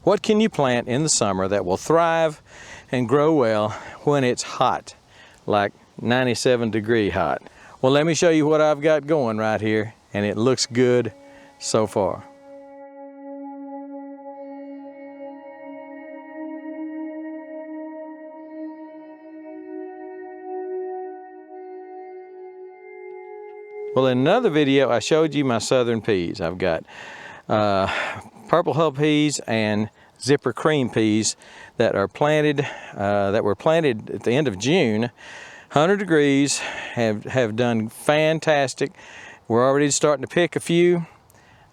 What can you plant in the summer that will thrive and grow well when it's hot, like 97-degree hot? Well, let me show you what I've got going right here, and it looks good so far. Well, in another video, I showed you my southern peas. I've got purple hull peas and zipper cream peas that are planted, that were planted at the end of June. 100 degrees, have done fantastic. We're already starting to pick a few,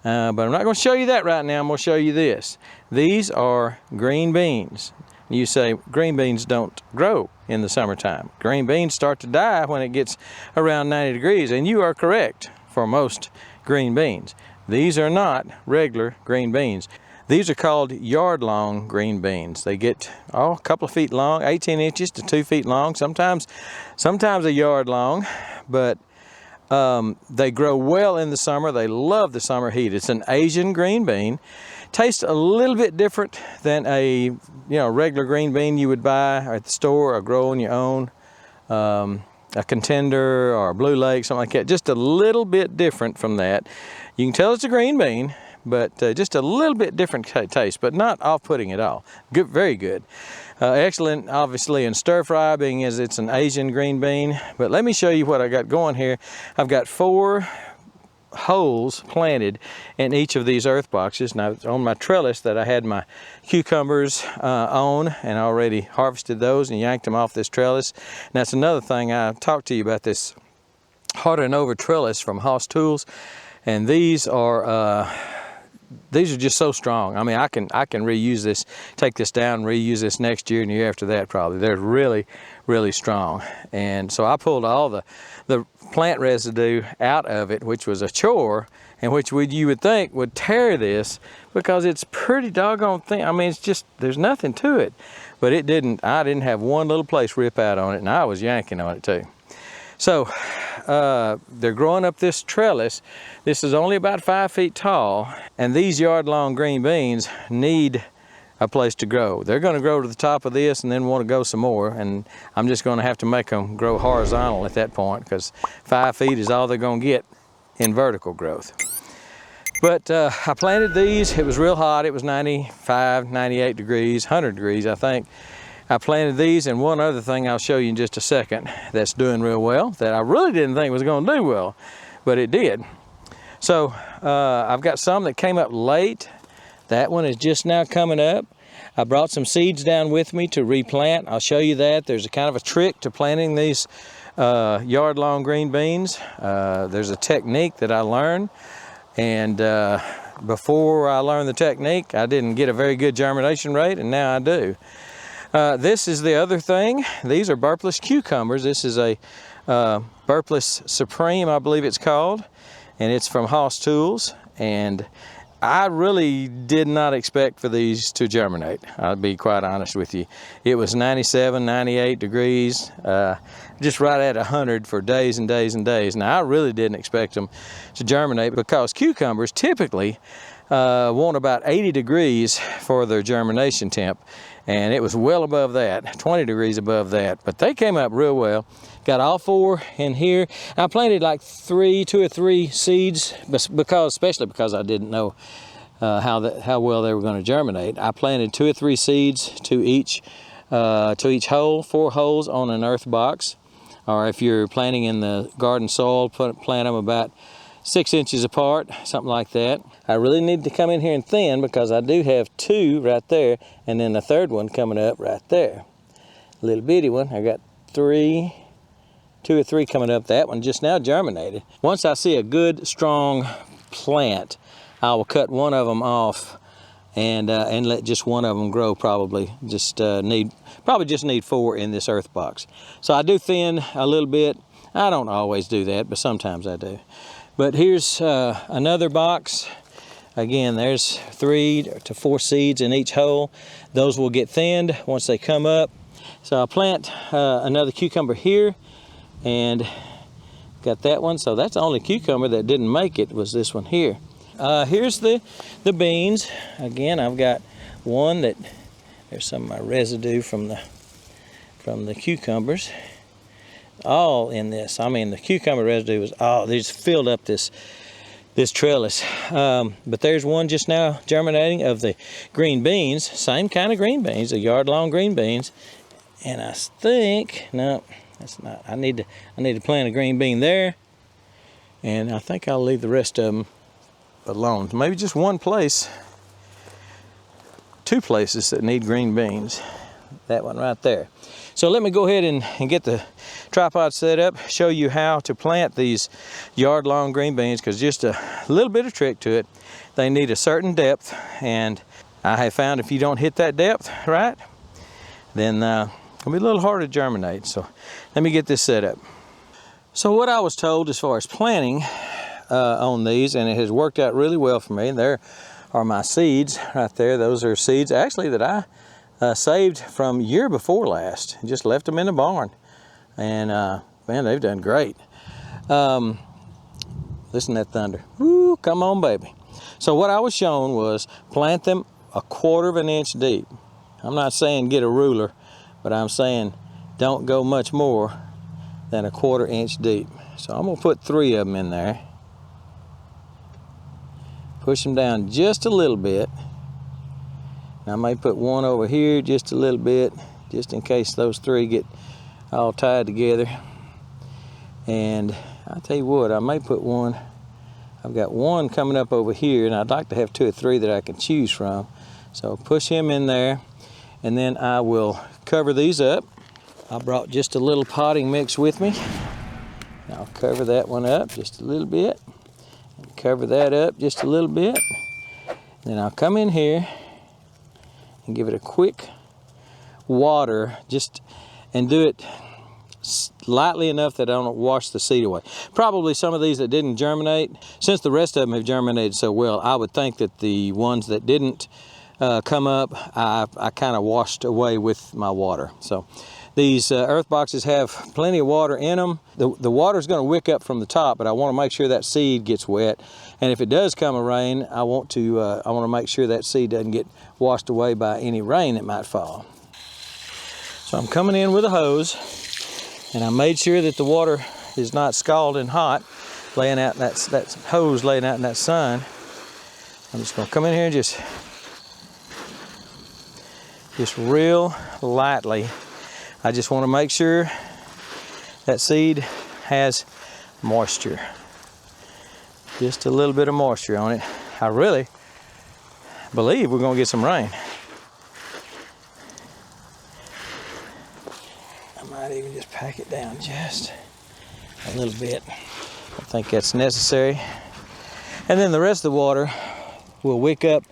but I'm not going to show you that right now. I'm going to show you this. These are green beans. You say green beans don't grow in the summertime. Green beans start to die when it gets around 90 degrees, and you are correct for most green beans. These are not regular green beans. These are called yard-long green beans. They get a couple of feet long, 18 inches to 2 feet long, sometimes a yard long, but they grow well in the summer. They love the summer heat. It's an Asian green bean. Tastes a little bit different than a regular green bean you would buy at the store or grow on your own. A Contender or a Blue Lake, something like that. Just a little bit different from that. You can tell it's a green bean, but just a little bit different taste, but not off-putting at all. Good, very good. Excellent, obviously, in stir fry, being as it's an Asian green bean. But let me show you what I got going here. I've got 4 holes planted in each of these earth boxes. Now, on my trellis that I had my cucumbers on, and I already harvested those and yanked them off this trellis. And that's another thing, I talked to you about this Harder and Over trellis from Haas Tools, and these are just so strong. I mean, I can reuse this, take this down, reuse this next year and the year after that probably. They're really, really strong. And so I pulled all the plant residue out of it, which was a chore, and which you would think would tear this because it's pretty doggone thin. I mean, it's just, there's nothing to it. But it didn't. I didn't have one little place rip out on it, and I was yanking on it too. So they're growing up this trellis. This is only about 5 feet tall, and these yard-long green beans need a place to grow. They're going to grow to the top of this and then want to go some more, and I'm just going to have to make them grow horizontal at that point, because 5 feet is all they're going to get in vertical growth. But I planted these. It was real hot. It was 95, 98 degrees, 100 degrees, I think. I planted these, and one other thing I'll show you in just a second that's doing real well, that I really didn't think was going to do well, but it did. So I've got some that came up late. That one is just now coming up. I brought some seeds down with me to replant. I'll show you that. There's a kind of a trick to planting these yard-long green beans. There's a technique that I learned, and before I learned the technique, I didn't get a very good germination rate, and now I do. This is the other thing. These are burpless cucumbers. This is a burpless Supreme, I believe it's called, and it's from Haas Tools. And I really did not expect for these to germinate. I'll be quite honest with you. It was 97, 98 degrees, just right at 100 for days and days and days. Now, I really didn't expect them to germinate, because cucumbers typically want about 80 degrees for their germination temp, and it was well above that, 20 degrees above that. But they came up real well. Got all 4 in here. I planted like 2 or 3 seeds, especially because I didn't know how well they were going to germinate. I planted 2 or 3 seeds to each hole, 4 holes on an earth box. Or if you're planting in the garden soil, plant them about 6 inches apart, something like that. I really need to come in here and thin, because I do have 2 right there, and then the 3rd one coming up right there. A little bitty one. I got 2 or 3 coming up. That one just now germinated. Once I see a good, strong plant, I will cut one of them off and let just one of them grow. Probably just need 4 in this earth box. So I do thin a little bit. I don't always do that, but sometimes I do. But here's another box. Again, there's 3 to 4 seeds in each hole. Those will get thinned once they come up. So I'll plant another cucumber here, and got that one. So that's the only cucumber that didn't make it, was this one here. Here's the beans. Again, I've got one that, there's some of my residue from the cucumbers, all in this. I mean, the cucumber residue was all, they just filled up this trellis. But there's one just now germinating of the green beans, same kind of green beans, the yard-long green beans. And I think, no, that's not, I need to plant a green bean there. And I think I'll leave the rest of them alone. Maybe just one place, two places that need green beans. That one right there. So let me go ahead and get the tripod set up, show you how to plant these yard-long green beans, because just a little bit of trick to it. They need a certain depth, and I have found if you don't hit that depth right, then it'll be a little harder to germinate. So let me get this set up. So what I was told as far as planting on these, and it has worked out really well for me. There are my seeds right there. Those are seeds actually that I saved from year before last, and just left them in the barn. And man, they've done great. Listen to that thunder. Woo, come on, baby. So what I was shown was plant them 1/4 of an inch deep. I'm not saying get a ruler, but I'm saying don't go much more than 1/4 inch deep. So I'm gonna put 3 of them in there. Push them down just a little bit. And I may put one over here just a little bit, just in case those 3 get all tied together. And I'll tell you what, I may put one, I've got one coming up over here, and I'd like to have 2 or 3 that I can choose from. So push him in there, and then I will cover these up. I brought just a little potting mix with me. I'll cover that one up just a little bit, and cover that up just a little bit. Then I'll come in here and give it a quick water, and do it lightly enough that I don't wash the seed away. Probably some of these that didn't germinate, since the rest of them have germinated so well, I would think that the ones that didn't come up, I kind of washed away with my water. So these earth boxes have plenty of water in them. The water is going to wick up from the top, but I want to make sure that seed gets wet. And if it does come a rain, I want to make sure that seed doesn't get washed away by any rain that might fall. So I'm coming in with a hose, and I made sure that the water is not scalding hot, laying out that hose laying out in that sun. I'm just going to come in here and just real lightly. I just want to make sure that seed has moisture. Just a little bit of moisture on it. I really believe we're going to get some rain. I might even just pack it down just a little bit. I think that's necessary. And then the rest of the water will wick up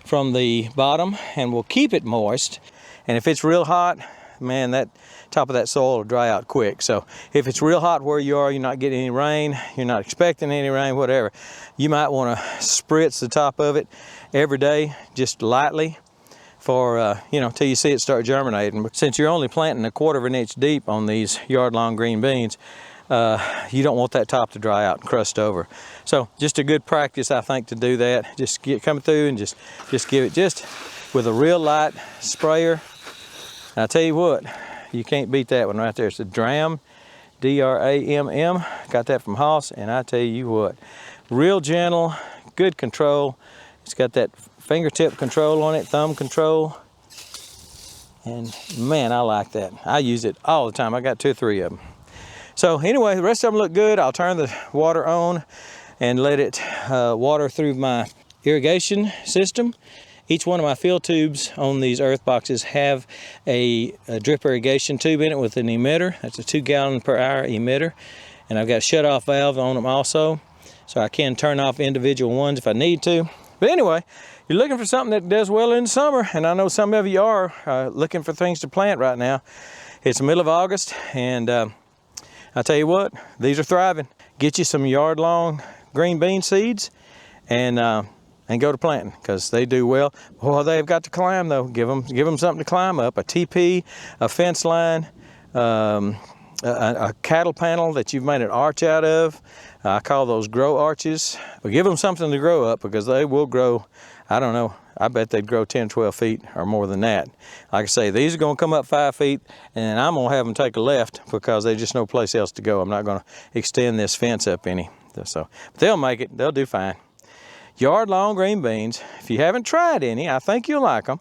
from the bottom, and we'll keep it moist. And if it's real hot, man, that top of that soil will dry out quick. So if it's real hot where you are, you're not getting any rain, you're not expecting any rain, whatever, you might want to spritz the top of it every day, just lightly, for till you see it start germinating. But since you're only planting 1/4 of an inch deep on these yard-long green beans, you don't want that top to dry out and crust over. So just a good practice, I think, to do that. Just get coming through and just give it just with a real light sprayer. And I tell you what, you can't beat that one right there. It's a Dramm, D-R-A-M-M. Got that from Haas, and I tell you what, real gentle, good control. It's got that fingertip control on it, thumb control. And man, I like that. I use it all the time. I got 2 or 3 of them. So anyway, the rest of them look good. I'll turn the water on and let it water through my irrigation system. Each one of my fill tubes on these earth boxes have a drip irrigation tube in it with an emitter. That's a 2 gallon per hour emitter. And I've got a shut-off valve on them also, so I can turn off individual ones if I need to. But anyway, you're looking for something that does well in the summer, and I know some of you are looking for things to plant right now. It's the middle of August, and I tell you what, these are thriving. Get you some yard-long green bean seeds, and go to planting, because they do well. Well, they've got to climb though. Give them something to climb up. A TP, a fence line, a cattle panel that you've made an arch out of. I call those grow arches. But give them something to grow up, because they will grow, I don't know, I bet they'd grow 10, 12 feet or more than that. Like I say, these are gonna come up 5 feet, and I'm gonna have them take a left because there's just no place else to go. I'm not gonna extend this fence up any. So, but they'll make it, they'll do fine. Yard-long green beans, if you haven't tried any, I think you'll like them.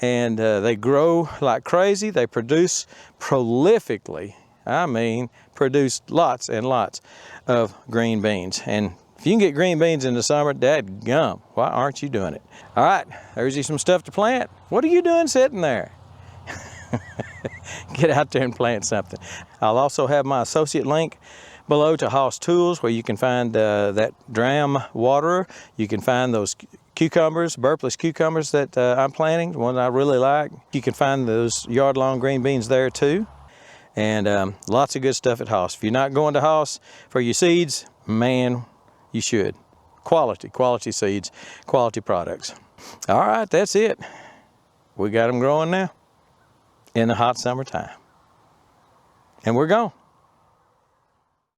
And they grow like crazy. They produce prolifically. I mean, produce lots and lots of green beans. And if you can get green beans in the summer, dadgum, why aren't you doing it? All right, there's you some stuff to plant. What are you doing sitting there? Get out there and plant something. I'll also have my associate link below to Haas Tools, where you can find that Dramm waterer. You can find those cucumbers, burpless cucumbers that I'm planting, the one I really like. You can find those yard-long green beans there too. And lots of good stuff at Haas. If you're not going to Haas for your seeds, man, you should. Quality seeds, quality products. All right, that's it. We got them growing now in the hot summertime. And we're gone.